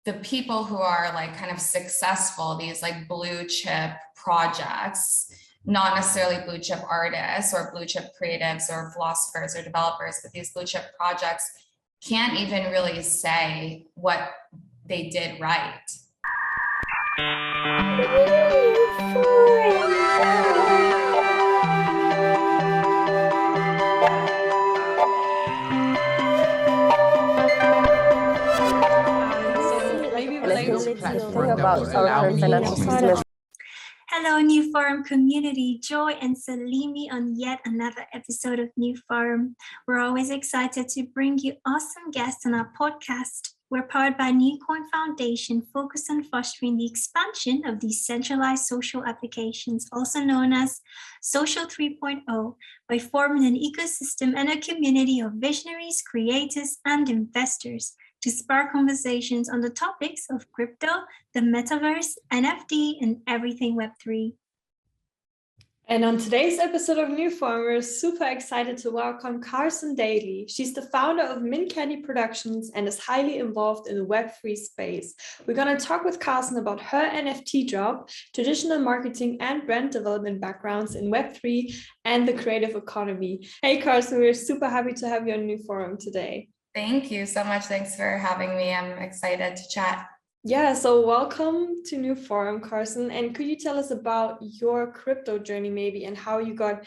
the people who are like kind of successful, these like blue chip projects, not necessarily blue chip artists or blue chip creatives or philosophers or developers, but these blue chip projects can't even really say what they did right. Hello, NewForum community. Joy and Salimi on yet another episode of NewForum. We're always excited to bring you awesome guests on our podcast. We're powered by Newcoin Foundation, focused on fostering the expansion of decentralized social applications, also known as Social 3.0, by forming an ecosystem and a community of visionaries, creators, and investors to spark conversations on the topics of crypto, the metaverse, NFT, and everything Web3. And on today's episode of NewForum, we're super excited to welcome Karsen Daily. She's the founder of MintCandy Productions and is highly involved in the Web3 space. We're going to talk with Karsen about her NFT job, traditional marketing and brand development backgrounds in Web3 and the creative economy. Hey Karsen, we're super happy to have you on NewForum today. Thank you so much. Thanks for having me. I'm excited to chat. Yeah, so welcome to NewForum, Carson. And could you tell us about your crypto journey maybe and how you got,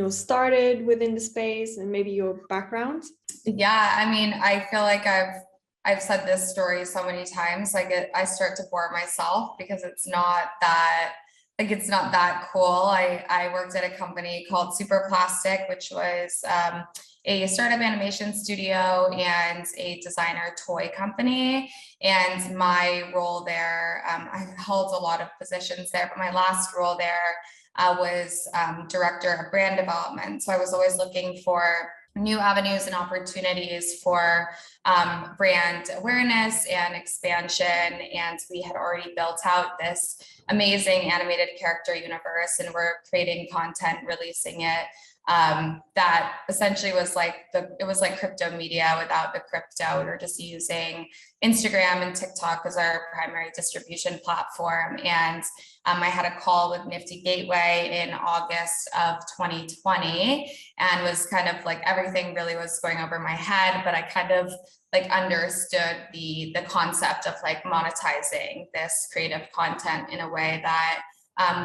started within the space and maybe your background? Yeah, I mean, I feel like I've said this story so many times. I start to bore myself because it's not that cool. I worked at a company called Super Plastic, which was a startup animation studio and a designer toy company. And my role there, I held a lot of positions there, but my last role there was director of brand development. So I was always looking for new avenues and opportunities for brand awareness and expansion. And we had already built out this amazing animated character universe, and we're creating content, releasing it. That essentially was it was like crypto media without the crypto. We were just using Instagram and TikTok as our primary distribution platform. And I had a call with Nifty Gateway in August of 2020, and was kind of like everything really was going over my head, but I kind of understood the concept of monetizing this creative content in a way that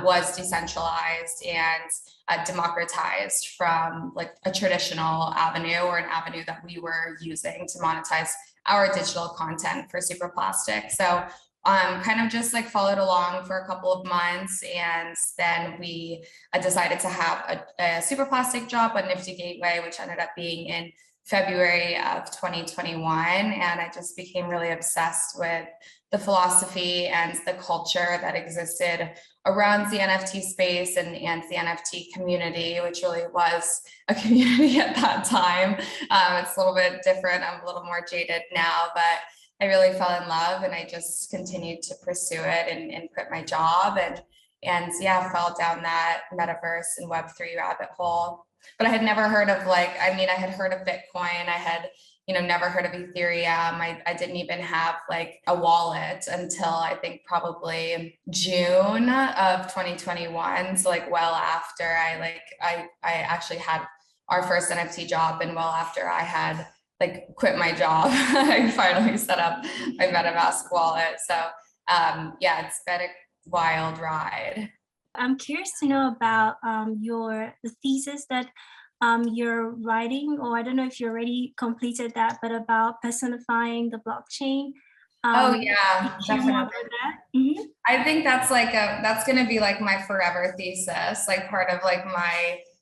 was decentralized and democratized from a traditional avenue or an avenue that we were using to monetize our digital content for Super Plastic. So kind of just followed along for a couple of months, and then we decided to have a Super Plastic job on Nifty Gateway, which ended up being in February of 2021. And I just became really obsessed with the philosophy and the culture that existed around the NFT space and the NFT community, which really was a community at that time. It's a little bit different. I'm a little more jaded now, but I really fell in love, and I just continued to pursue it and quit my job and yeah, fell down that metaverse and Web3 rabbit hole. But I had never heard of I had heard of Bitcoin. I had never heard of Ethereum. I didn't even have a wallet until I think probably June of 2021. So well after I actually had our first NFT job, and well after I had quit my job, I finally set up my MetaMask wallet. So yeah, it's been a wild ride. I'm curious to know about the thesis that you're writing, or I don't know if you already completed that, but about personifying the blockchain. Oh yeah, definitely. Mm-hmm. I think that's that's going to be my forever thesis, part of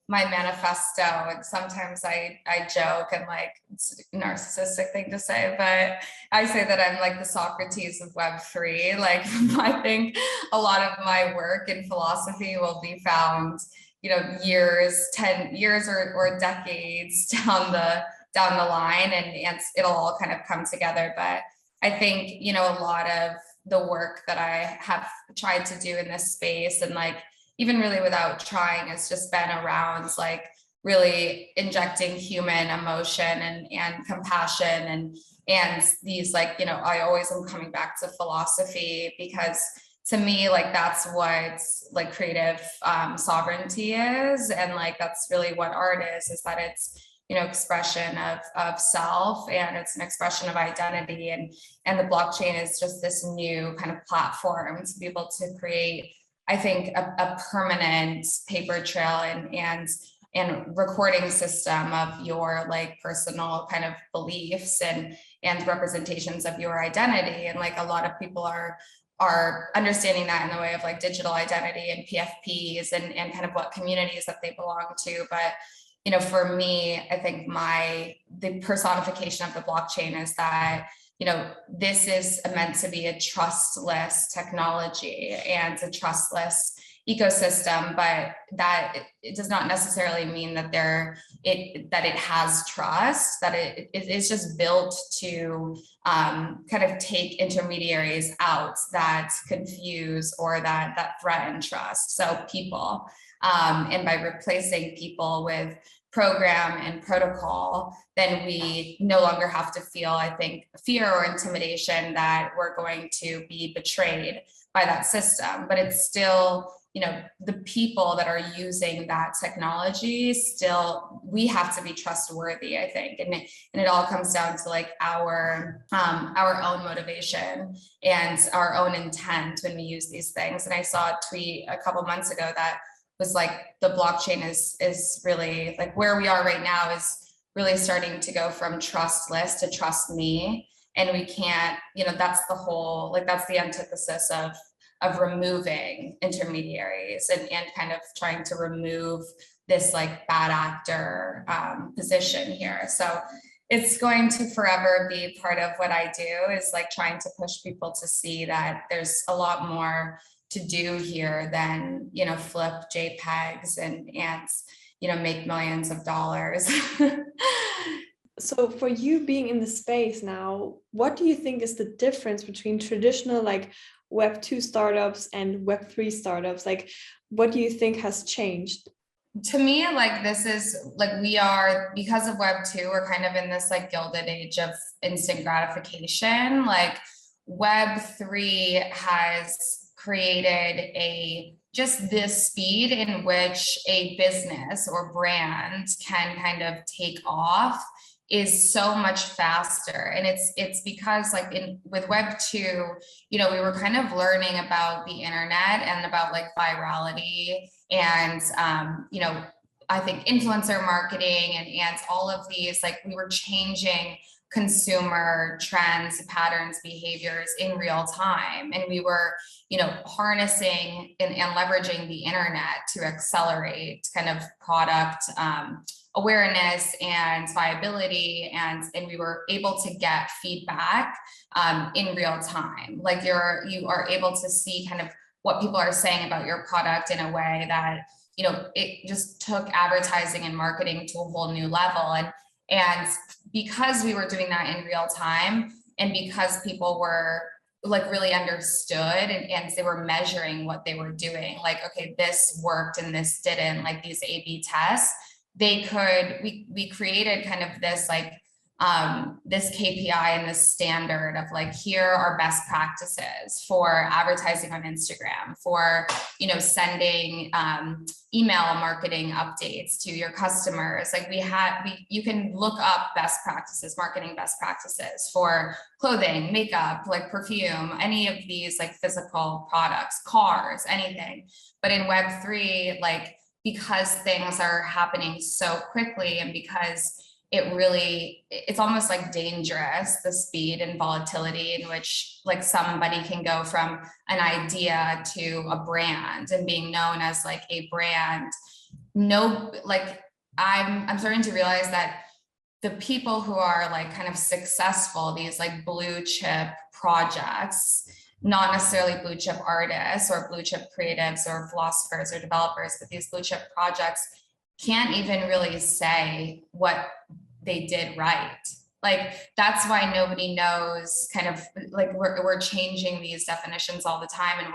my manifesto. And sometimes I joke and it's a narcissistic thing to say, but I say that I'm the Socrates of Web3. I think a lot of my work and philosophy will be found, 10 years or decades down the line, and it'll all kind of come together. But I think, a lot of the work that I have tried to do in this space, and even really without trying, has just been around really injecting human emotion and compassion And these like, I always am coming back to philosophy, because to me, like, that's what like creative sovereignty is. And like, that's really what art is that it's, expression of self, and it's an expression of identity. And the blockchain is just this new kind of platform to be able to create, I think, a permanent paper trail and recording system of your like personal kind of beliefs and representations of your identity. And like, a lot of people are understanding that in the way of like digital identity and PFPs and kind of what communities that they belong to. But for me, I think the personification of the blockchain is that, this is meant to be a trustless technology and a trustless ecosystem, but that it does not necessarily mean that it has trust, that it is just built to kind of take intermediaries out that confuse or that threaten trust. So people, and by replacing people with program and protocol, then we no longer have to feel, I think, fear or intimidation that we're going to be betrayed by that system. But it's still, the people that are using that technology, still, we have to be trustworthy, I think. And it all comes down to like our own motivation and our own intent when we use these things. And I saw a tweet a couple months ago that was like, the blockchain is really like, where we are right now is really starting to go from trustless to trust me. And we can't, that's the whole, like, that's the antithesis of removing intermediaries and kind of trying to remove this like bad actor position here. So it's going to forever be part of what I do, is like trying to push people to see that there's a lot more to do here than, flip JPEGs and make millions of dollars. So for you being in the space now, what do you think is the difference between traditional like Web2 startups and Web3 startups? Like, what do you think has changed? To me, like, this is like, we are, because of Web2, we're kind of in this like gilded age of instant gratification. Like, Web3 has created just this speed in which a business or brand can kind of take off is so much faster. And it's because like with Web 2, we were kind of learning about the internet and about like virality and I think influencer marketing and all of these, like, we were changing consumer trends, patterns, behaviors in real time. And we were, harnessing and leveraging the internet to accelerate kind of product awareness and viability. And we were able to get feedback in real time. Like, you are able to see kind of what people are saying about your product in a way that, it just took advertising and marketing to a whole new level. And because we were doing that in real time, and because people were like really understood and they were measuring what they were doing, like, okay, this worked and this didn't, like these A/B tests, we created kind of this like this KPI and this standard of like, here are best practices for advertising on Instagram, for, sending email marketing updates to your customers. Like, you can look up best practices, marketing best practices for clothing, makeup, like perfume, any of these like physical products, cars, anything. But in Web3, like, because things are happening so quickly, and because it's almost like dangerous, the speed and volatility in which like somebody can go from an idea to a brand and being known as like a brand. I'm starting to realize that the people who are like kind of successful, these like blue chip projects, not necessarily blue chip artists or blue chip creatives or philosophers or developers, but these blue chip projects can't even really say what they did right. Like, that's why nobody knows, kind of like, we're changing these definitions all the time, and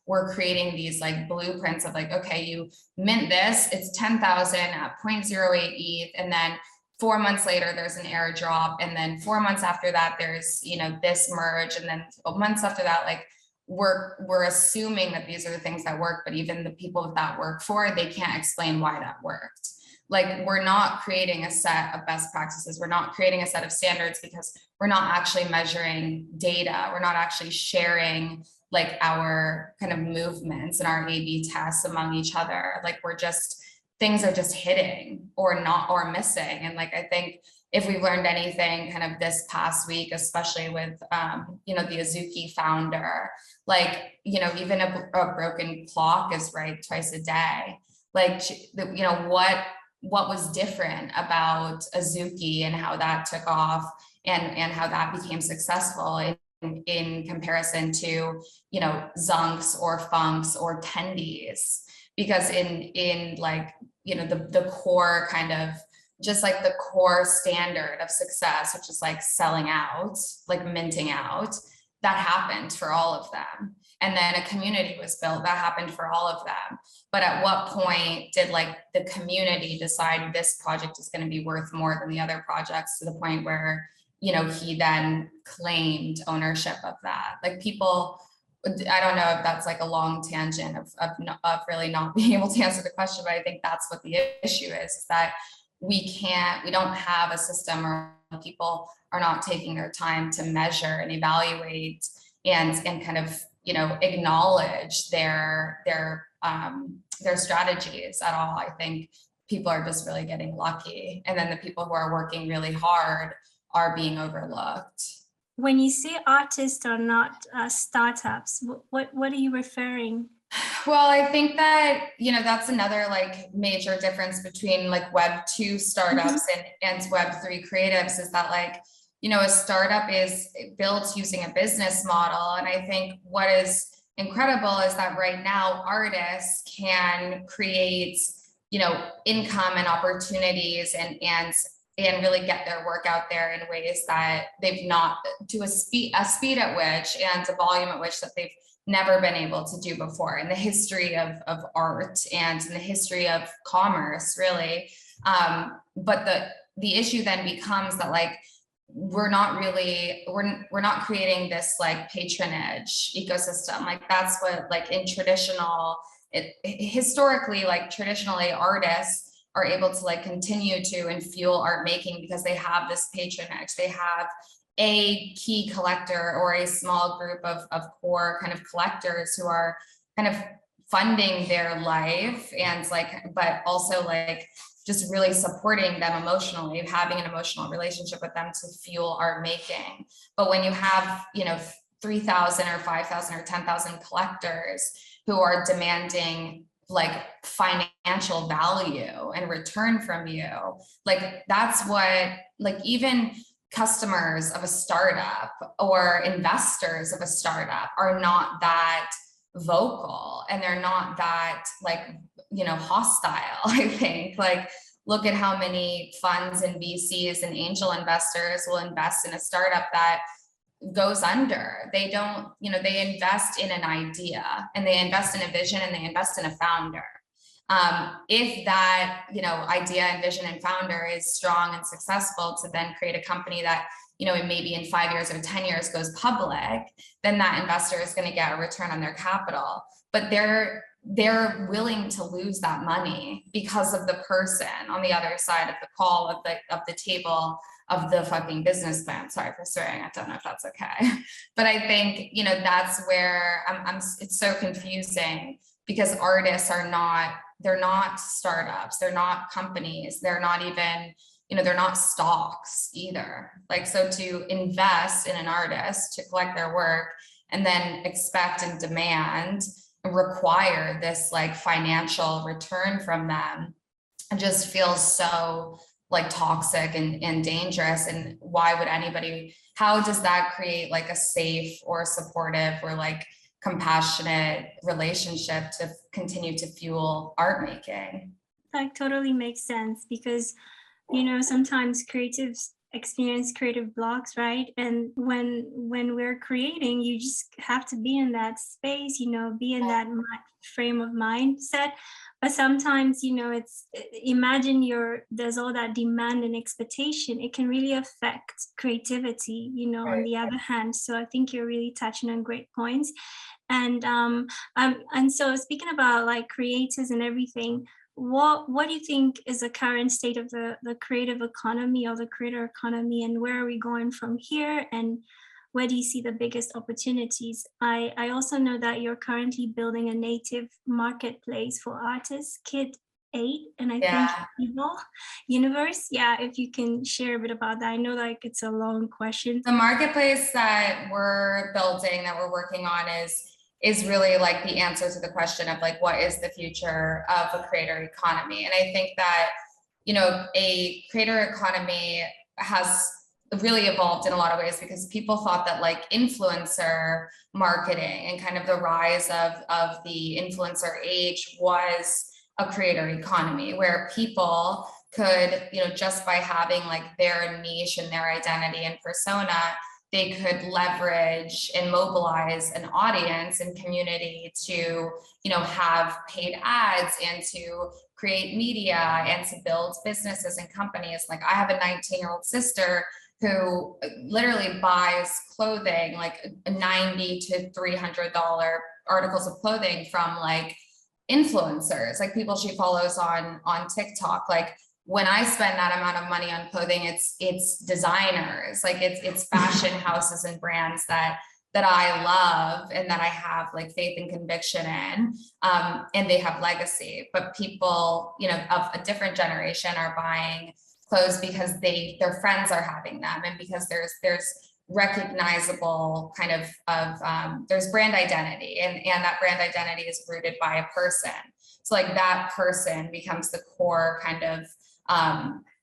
we're creating these like blueprints of like, okay, you mint this, it's 10,000 at 0.08 ETH, and then 4 months later, there's an airdrop. And then 4 months after that, there's, this merge. And then months after that, like we're assuming that these are the things that work, but even the people that work for, they can't explain why that worked. Like, we're not creating a set of best practices. We're not creating a set of standards because we're not actually measuring data. We're not actually sharing like our kind of movements and our A/B tests among each other. Like, things are just hitting or not, or missing. And like, I think if we've learned anything kind of this past week, especially with, the Azuki founder, like, even a broken clock is right twice a day. Like, what was different about Azuki and how that took off and how that became successful in comparison to, Zunks or Funks or Tendies? Because in like, the core kind of, just like the core standard of success, which is like selling out, like minting out, that happened for all of them. And then a community was built that happened for all of them. But at what point did like the community decide this project is going to be worth more than the other projects, to the point where, he then claimed ownership of that? Like, people, I don't know if that's like a long tangent of really not being able to answer the question, but I think that's what the issue is that we don't have a system, or people are not taking their time to measure and evaluate and kind of, acknowledge their strategies at all. I think people are just really getting lucky. And then the people who are working really hard are being overlooked. When you say artists are not startups, what are you referring? Well, I think that, that's another like major difference between like Web2 startups and Web3 creatives, is that like, a startup is built using a business model. And I think what is incredible is that right now artists can create, income and opportunities and really get their work out there in ways that they've not, to a speed at which and a volume at which that they've never been able to do before in the history of art and in the history of commerce, really. But the issue then becomes that like, we're not creating this like patronage ecosystem. Like, that's what like in historically, like traditionally artists are able to like continue to and fuel art making because they have this patronage. They have a key collector or a small group of core kind of collectors who are kind of funding their life, and like, but also like just really supporting them emotionally, having an emotional relationship with them to fuel art making. But when you have, 3,000 or 5,000 or 10,000 collectors who are demanding like financial value and return from you, like, that's what, like, even customers of a startup or investors of a startup are not that vocal, and they're not that like, hostile. I think, like, look at how many funds and VCs and angel investors will invest in a startup that goes under. They don't, they invest in an idea, and they invest in a vision, and they invest in a founder. If that, idea and vision and founder is strong and successful to then create a company that, maybe in 5 years or 10 years goes public, then that investor is going to get a return on their capital. But they're willing to lose that money because of the person on the other side of the call, of the table, of the fucking business plan. Sorry for swearing. I don't know if that's okay. But I think, that's where it's so confusing, because artists they're not startups. They're not companies. They're not even, they're not stocks either. Like, so to invest in an artist, to collect their work, and then expect and demand, require this like financial return from them, it just feels so like toxic and dangerous. And why would anybody, how does that create like a safe or supportive or like compassionate relationship to continue to fuel art making? That totally makes sense, because sometimes creatives experienced creative blocks, right? And when we're creating, you just have to be in that space, be in that frame of mindset. But sometimes, it's imagine there's all that demand and expectation. It can really affect creativity, on the other hand. So I think you're really touching on great points. And so speaking about like creators and everything, what do you think is the current state of the creative economy or the creator economy, and where are we going from here, and where do you see the biggest opportunities? I also know that you're currently building a native marketplace for artists, KidEight, and I think EVOL Universe. Yeah, if you can share a bit about that. I know like it's a long question. The marketplace that we're building, that we're working on is really like the answer to the question of like, what is the future of a creator economy? And I think that, a creator economy has really evolved in a lot of ways, because people thought that like influencer marketing and kind of the rise of the influencer age was a creator economy, where people could, just by having like their niche and their identity and persona, they could leverage and mobilize an audience and community to, have paid ads and to create media and to build businesses and companies. Like I have a 19-year-old sister who literally buys clothing, like $90 to $300 articles of clothing from like influencers, like people she follows on TikTok. Like when I spend that amount of money on clothing, it's designers, like it's fashion houses and brands that I love and that I have like faith and conviction in, and they have legacy. But people, of a different generation are buying clothes because their friends are having them, and because there's recognizable kind of there's brand identity, and that brand identity is rooted by a person. So like that person becomes the core kind of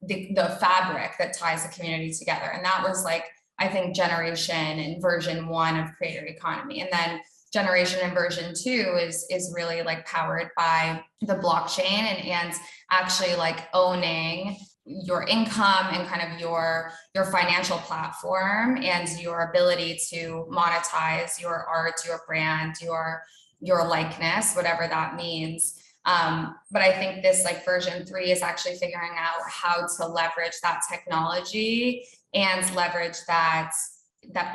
the fabric that ties the community together. And that was like, I think, generation and version 1 of creator economy. And then generation and version 2 is really like powered by the blockchain and actually like owning your income and kind of your financial platform and your ability to monetize your art, your brand, your likeness, whatever that means. But I think this like version 3 is actually figuring out how to leverage that technology and leverage that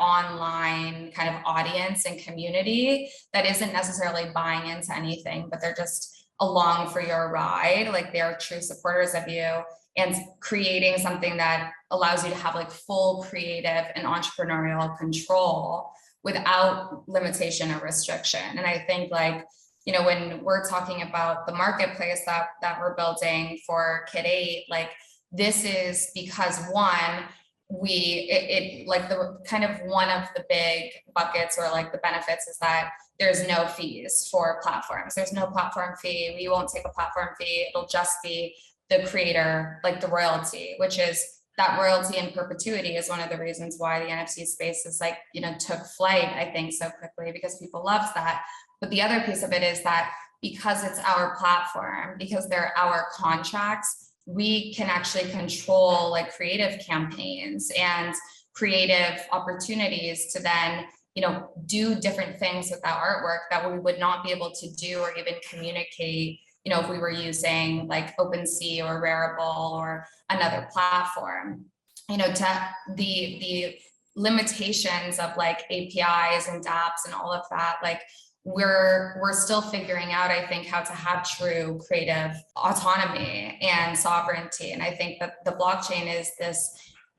online kind of audience and community that isn't necessarily buying into anything, but they're just along for your ride. Like they're true supporters of you, and creating something that allows you to have like full creative and entrepreneurial control without limitation or restriction. And I think like, when we're talking about the marketplace that we're building for KidEight, like this is because one, like the kind of one of the big buckets or like the benefits is that there's no fees for platforms. There's no platform fee. We won't take a platform fee. It'll just be the creator, like the royalty, which is that royalty in perpetuity is one of the reasons why the NFT space is like, took flight, I think, so quickly, because people love that. But the other piece of it is that because it's our platform, because they're our contracts, we can actually control like creative campaigns and creative opportunities to then, do different things with that artwork that we would not be able to do or even communicate, if we were using like OpenSea or Rarible or another platform. To the limitations of like APIs and dApps and all of that, like we're still figuring out, I think, how to have true creative autonomy and sovereignty. And I think that the blockchain is this,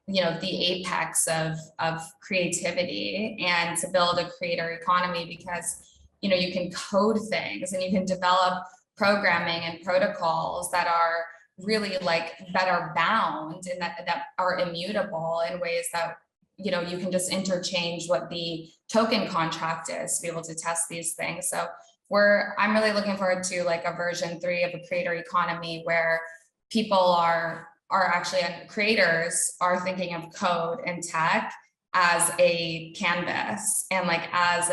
the apex of creativity and to build a creator economy, because, you can code things and you can develop programming and protocols that are really like that are bound and that are immutable in ways that you can just interchange what the token contract is to be able to test these things. So I'm really looking forward to like a version 3 of a creator economy where people are actually, creators are thinking of code and tech as a canvas and like as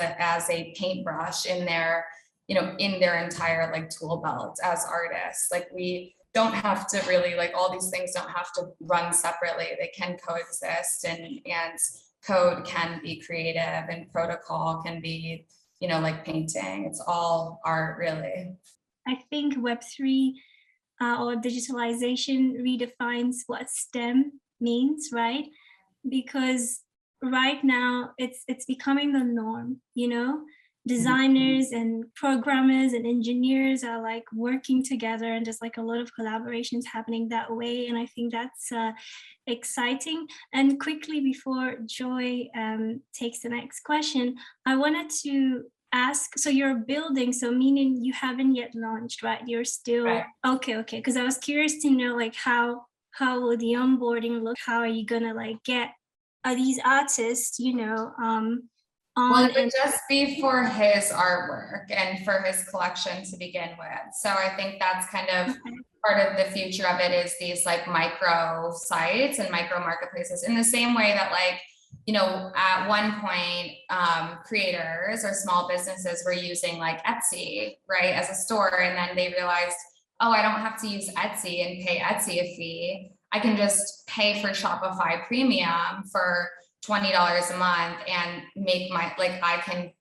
a paintbrush in their in their entire like tool belt as artists. Like don't have to really, like, all these things don't have to run separately. They can coexist, and code can be creative, and protocol can be, like painting. It's all art, really. I think Web3 or digitalization redefines what STEM means, right? Because right now it's becoming the norm, designers and programmers and engineers are like working together, and there's like a lot of collaborations happening that way. And I think that's exciting. And quickly, before Joy takes the next question, I wanted to ask, so you're building, so meaning you haven't yet launched, right? You're still, Right. Okay, because I was curious to know, like, how will the onboarding look? How are you gonna like are these artists, Well, it would just be for his artwork and for his collection to begin with. So I think that's kind of part of the future of it, is these like micro sites and micro marketplaces, in the same way that, like, at one point, creators or small businesses were using like Etsy, right, as a store. And then they realized, oh, I don't have to use Etsy and pay Etsy a fee. I can just pay for Shopify Premium for $20 a month and make I can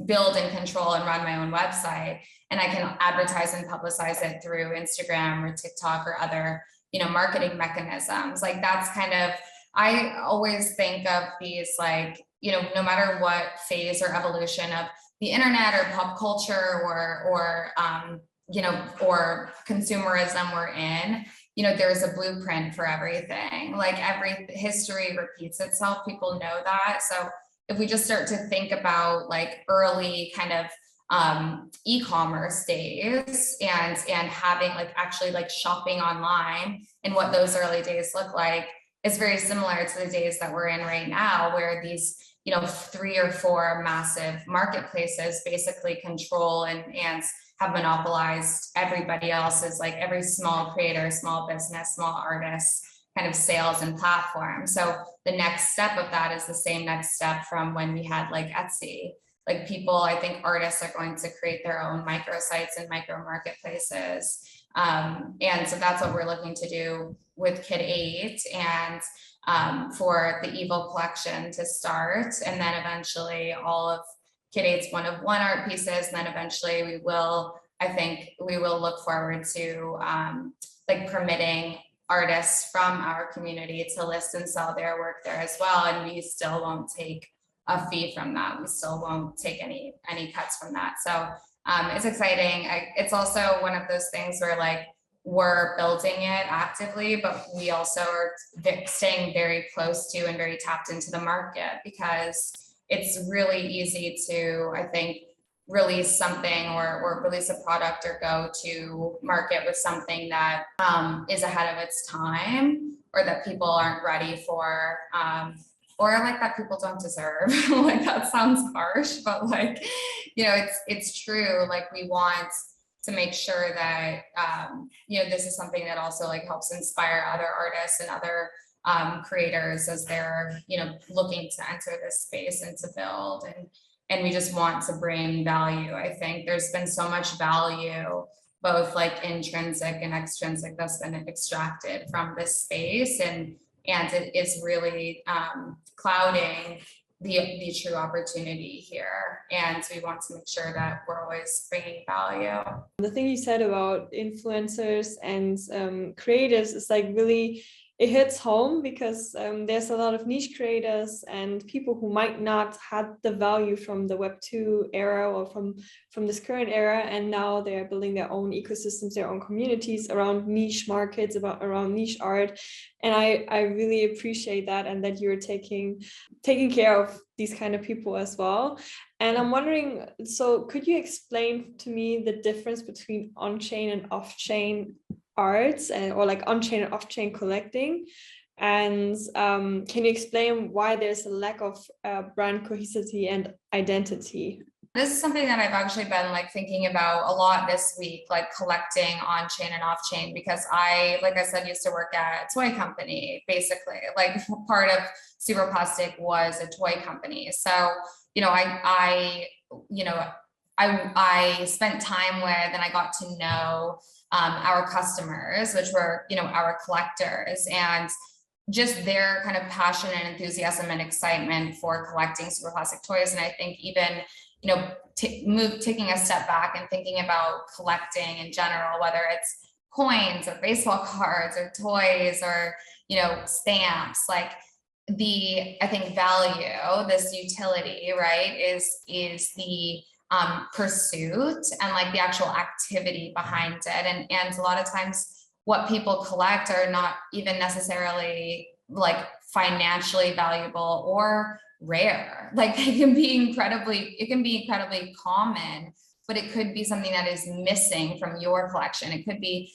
build and control and run my own website, and I can advertise and publicize it through Instagram or TikTok or other, marketing mechanisms. Like, that's kind of, I always think of these, like, no matter what phase or evolution of the internet or pop culture or consumerism we're in, there's a blueprint for everything. Like, every history repeats itself. People know that. So if we just start to think about like early kind of e-commerce days and having like actually like shopping online, and what those early days look like, is very similar to the days that we're in right now, where these 3 or 4 massive marketplaces basically control and have monopolized everybody else's, like every small creator, small business, small artist kind of sales and platform. So the next step of that is the same next step from when we had like Etsy. Like, people, I think artists are going to create their own microsites and micro marketplaces. And so that's what we're looking to do with KidEight, and for the EVOL collection to start, and then eventually all of KidEight's one-of-one art pieces. And then eventually we will look forward to like permitting artists from our community to list and sell their work there as well. And we still won't take a fee from that. We still won't take any cuts from that. So it's exciting. It's also one of those things where, like, we're building it actively, but we also are staying very close to and very tapped into the market, because it's really easy to, I think, release something or release a product or go to market with something that is ahead of its time, or that people aren't ready for, or like that people don't deserve. Like, that sounds harsh, but like, it's true. Like, we want to make sure that, this is something that also like helps inspire other artists and other creators as they're, looking to enter this space and to build. And we just want to bring value. I think there's been so much value, both like intrinsic and extrinsic, that's been extracted from this space. And it is really clouding the true opportunity here. And we want to make sure that we're always bringing value. The thing you said about influencers and creatives is like really, it hits home, because there's a lot of niche creators and people who might not have the value from the Web2 era or from this current era, and now they're building their own ecosystems, their own communities around niche markets, around niche art. And I really appreciate that, and that you're taking care of these kind of people as well. And I'm wondering, so could you explain to me the difference between on-chain and off-chain arts, or like on-chain and off-chain collecting? And can you explain why there's a lack of brand cohesivity and identity? This is something that I've actually been like thinking about a lot this week, like collecting on-chain and off-chain, because I, like I said, used to work at a toy company, basically. Like, part of Super Plastic was a toy company. So, I spent time with, and I got to know our customers, which were, our collectors, and just their kind of passion and enthusiasm and excitement for collecting super plastic toys. And I think even, taking a step back and thinking about collecting in general, whether it's coins or baseball cards or toys or, stamps, like I think value, this utility, right, is the pursuit and like the actual activity behind it. And a lot of times what people collect are not even necessarily like financially valuable or rare. Like it can be incredibly common, but it could be something that is missing from your collection. It could be,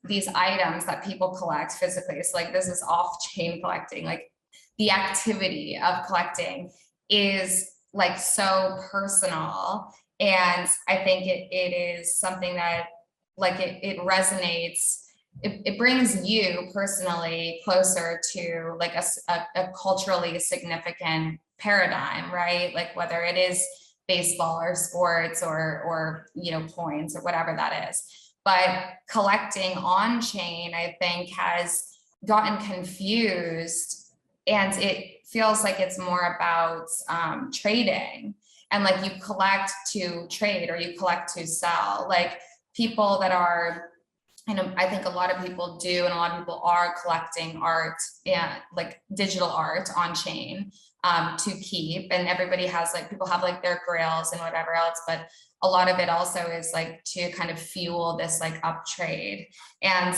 these items that people collect physically. So like this is off-chain collecting, like the activity of collecting is like so personal. And I think it is something that like it resonates, it brings you personally closer to like a culturally significant paradigm, right? Like whether it is baseball or sports or coins or whatever that is. But collecting on chain, I think, has gotten confused, and it feels like it's more about trading, and like you collect to trade or you collect to sell. Like people that are, I think a lot of people do, and a lot of people are collecting art and like digital art on chain to keep. And everybody has like, people have like their grails and whatever else, but a lot of it also is like to kind of fuel this like up trade. And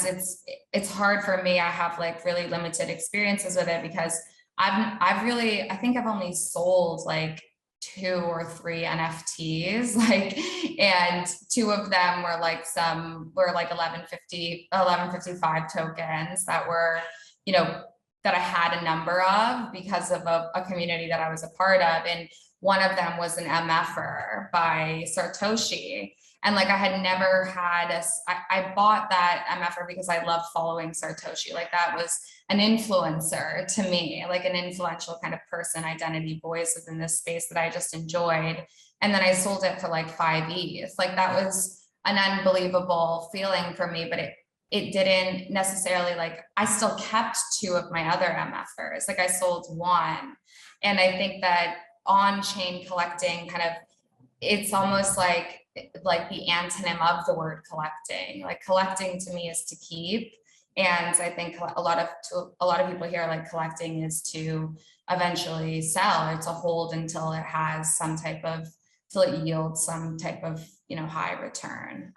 it's hard for me. I have like really limited experiences with it because I think I've only sold like 2 or 3 NFTs, like, and 2 of them were like 1155 tokens that were, that I had a number of because of a community that I was a part of. And one of them was an MFer by Satoshi. And like I had never had I bought that MFer because I love following Satoshi. Like that was an influencer to me, like an influential kind of person, identity, voice within this space that I just enjoyed. And then I sold it for like 5 ETH. Like that was an unbelievable feeling for me, but it didn't necessarily, like I still kept 2 of my other MFers. Like I sold 1. And I think that on-chain collecting kind of, it's almost like the antonym of the word collecting. Like collecting to me is to keep. And I think a lot of people here, like collecting is to eventually sell or to hold until it has till it yields some type of, high return.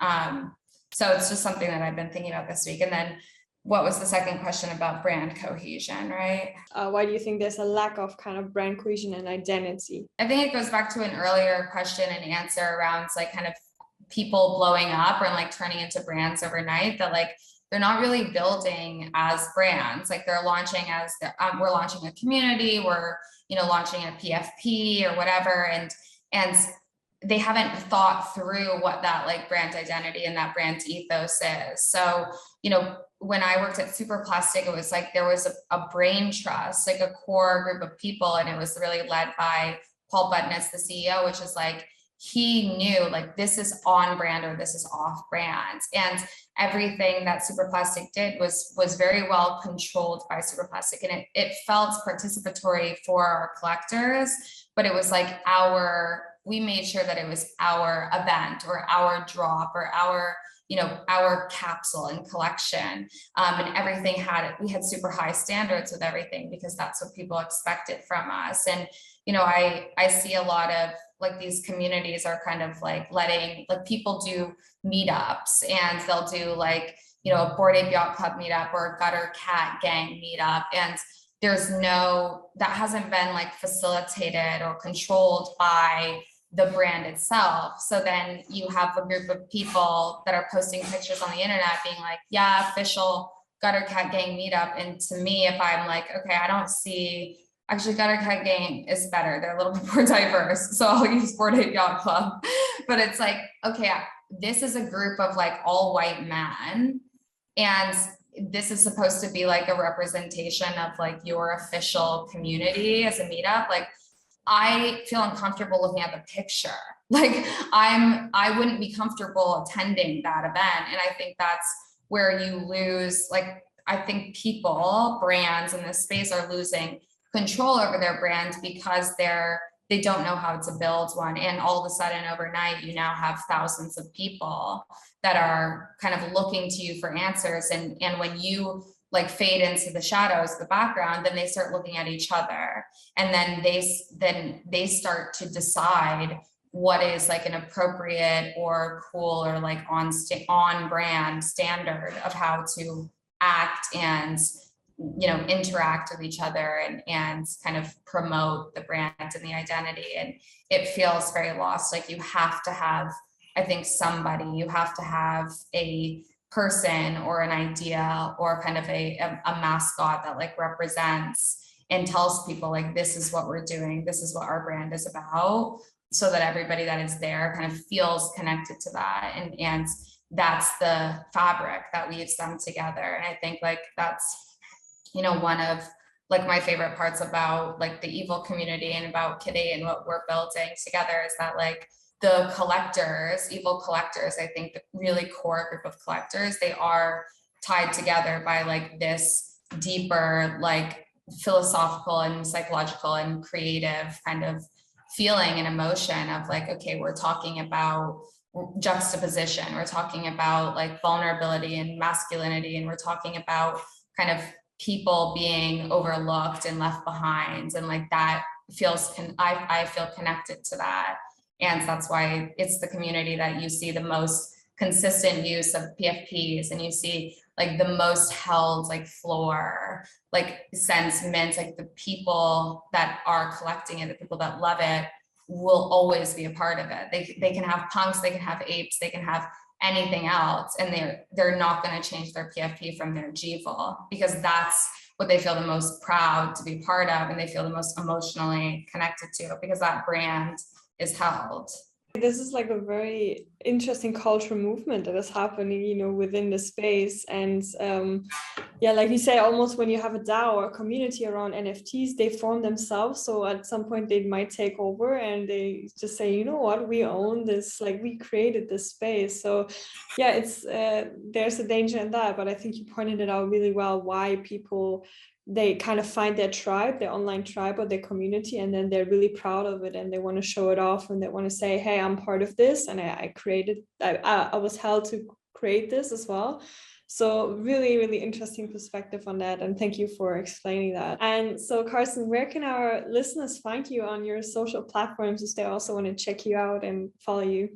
So it's just something that I've been thinking about this week. And then what was the second question about brand cohesion, right? Why do you think there's a lack of kind of brand cohesion and identity? I think it goes back to an earlier question and answer around like kind of people blowing up or like turning into brands overnight, that like they're not really building as brands. Like they're launching as we're launching a community, we're launching a PFP or whatever, and they haven't thought through what that like brand identity and that brand ethos is. So when I worked at Super Plastic, it was like there was a brain trust, like a core group of people, and it was really led by Paul Budnitz, the CEO, which is like he knew like this is on brand or this is off brand, and everything that Super Plastic did was very well controlled by Super Plastic, and it felt participatory for our collectors, but it was like we made sure that it was our event or our drop or our capsule and collection, and everything we had super high standards with everything because that's what people expected from us. And I see a lot of like these communities are kind of like letting like people do meetups, and they'll do like a Bored Ape Yacht Club meetup or a Gutter Cat Gang meetup, and that hasn't been like facilitated or controlled by the brand itself. So then you have a group of people that are posting pictures on the internet being like, yeah, official Gutter Cat Gang meetup. And to me, if I'm like, okay, I don't see, actually Gutter Cat Gang is better, they're a little bit more diverse, so I'll use Bored Ape Yacht Club. But it's like, okay, this is a group of like all white men, and this is supposed to be like a representation of like your official community as a meetup. Like I feel uncomfortable looking at the picture. Like I wouldn't be comfortable attending that event. And I think that's where you lose, like, I think people, brands in this space are losing control over their brand because they don't know how to build one. And all of a sudden overnight, you now have thousands of people that are kind of looking to you for answers. And when you like fade into the shadows, the background, then they start looking at each other. And then they start to decide what is like an appropriate or cool or like on brand standard of how to act and, you know, interact with each other and kind of promote the brand and the identity. And it feels very lost. Like you have to have, I think, you have to have a person or an idea or kind of a mascot that like represents and tells people like, this is what we're doing, this is what our brand is about, so that everybody that is there kind of feels connected to that. And that's the fabric that weaves them together. And I think like that's, you know, one of like my favorite parts about like the EVOL community and about KidEight and what we're building together is that like the collectors, EVOL collectors, I think the really core group of collectors, they are tied together by like this deeper, like philosophical and psychological and creative kind of feeling and emotion of like, okay, we're talking about juxtaposition, we're talking about like vulnerability and masculinity, and we're talking about kind of people being overlooked and left behind, and like that feels, I feel connected to that. And that's why it's the community that you see the most consistent use of PFPs, and you see like the most held like floor, like sentiment, like the people that are collecting it, the people that love it will always be a part of it. They can have punks, they can have apes, they can have anything else, and they're not going to change their PFP from their GVOL, because that's what they feel the most proud to be part of, and they feel the most emotionally connected to, because that brand is held. This is like a very interesting cultural movement that is happening, you know, within the space. And yeah, like you say, almost when you have a DAO or a community around NFTs, they form themselves. So at some point they might take over and they just say, you know what, we own this, like we created this space. So yeah, it's there's a danger in that. But I think you pointed it out really well, why people, they kind of find their tribe, their online tribe or their community, and then they're really proud of it and they want to show it off, and they want to say, hey, I'm part of this, and I created, I was held to create this as well. So really, really interesting perspective on that. And thank you for explaining that. And so Carson, where can our listeners find you on your social platforms if they also want to check you out and follow you?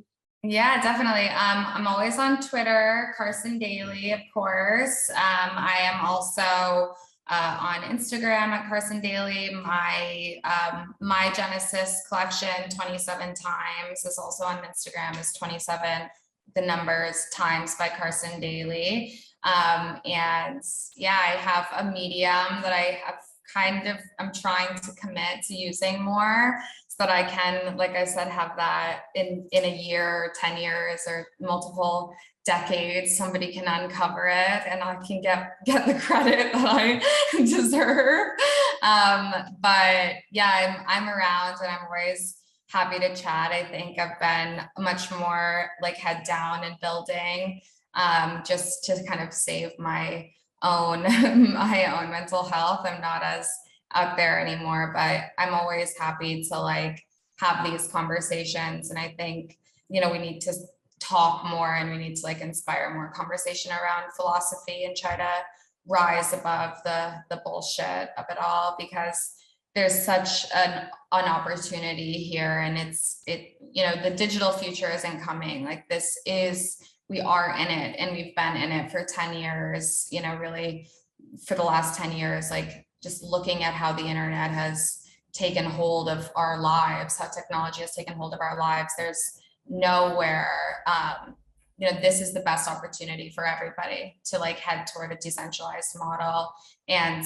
Yeah, definitely. I'm always on Twitter, Karsen Daily, of course. I am also on Instagram at Karsen Daily. My Genesis collection 27 times is also on Instagram, is 27 the numbers times by Karsen Daily. And yeah, I have a medium that I'm trying to commit to using more, so that I can, like I said, have that in a year, 10 years, or multiple decades, somebody can uncover it and I can get the credit that I deserve. But yeah, I'm around and I'm always happy to chat. I think I've been much more like head down and building, just to kind of save my own mental health. I'm not as out there anymore, but I'm always happy to like have these conversations. And I think, you know, we need to talk more, and we need to like inspire more conversation around philosophy and try to rise above the bullshit of it all, because there's such an opportunity here. And you know, the digital future isn't coming. Like we are in it, and we've been in it for 10 years, you know, really for the last 10 years, like just looking at how the internet has taken hold of our lives, how technology has taken hold of our lives. There's nowhere, you know, this is the best opportunity for everybody to like head toward a decentralized model. And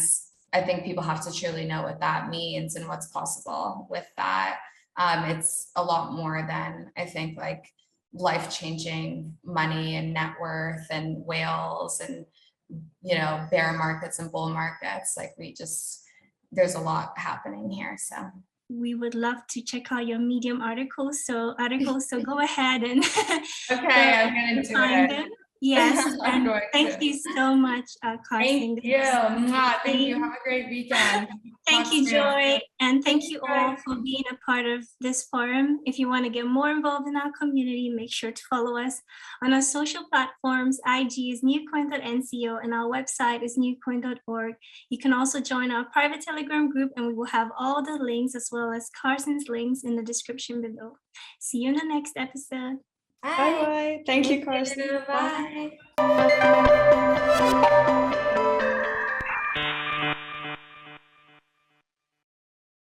I think people have to truly know what that means and what's possible with that. It's a lot more than, I think, like life-changing money and net worth and whales and, you know, bear markets and bull markets. Like there's a lot happening here. So we would love to check out your Medium articles. So go ahead and Okay, I'm gonna do find it. them. Yes, I'm and going thank to. you so much, Carson. Thank you. Mwah. Thank you. Have a great weekend. Thank Talk you, soon. Joy, and thank Thank you you, all guys. for being a part of this forum. If you want to get more involved in our community, make sure to follow us on our social platforms. IG is newcoin.nco and our website is newcoin.org. You can also join our private Telegram group, and we will have all the links as well as Carson's links in the description below. See you in the next episode. Bye bye. Thank you, Carson. Bye.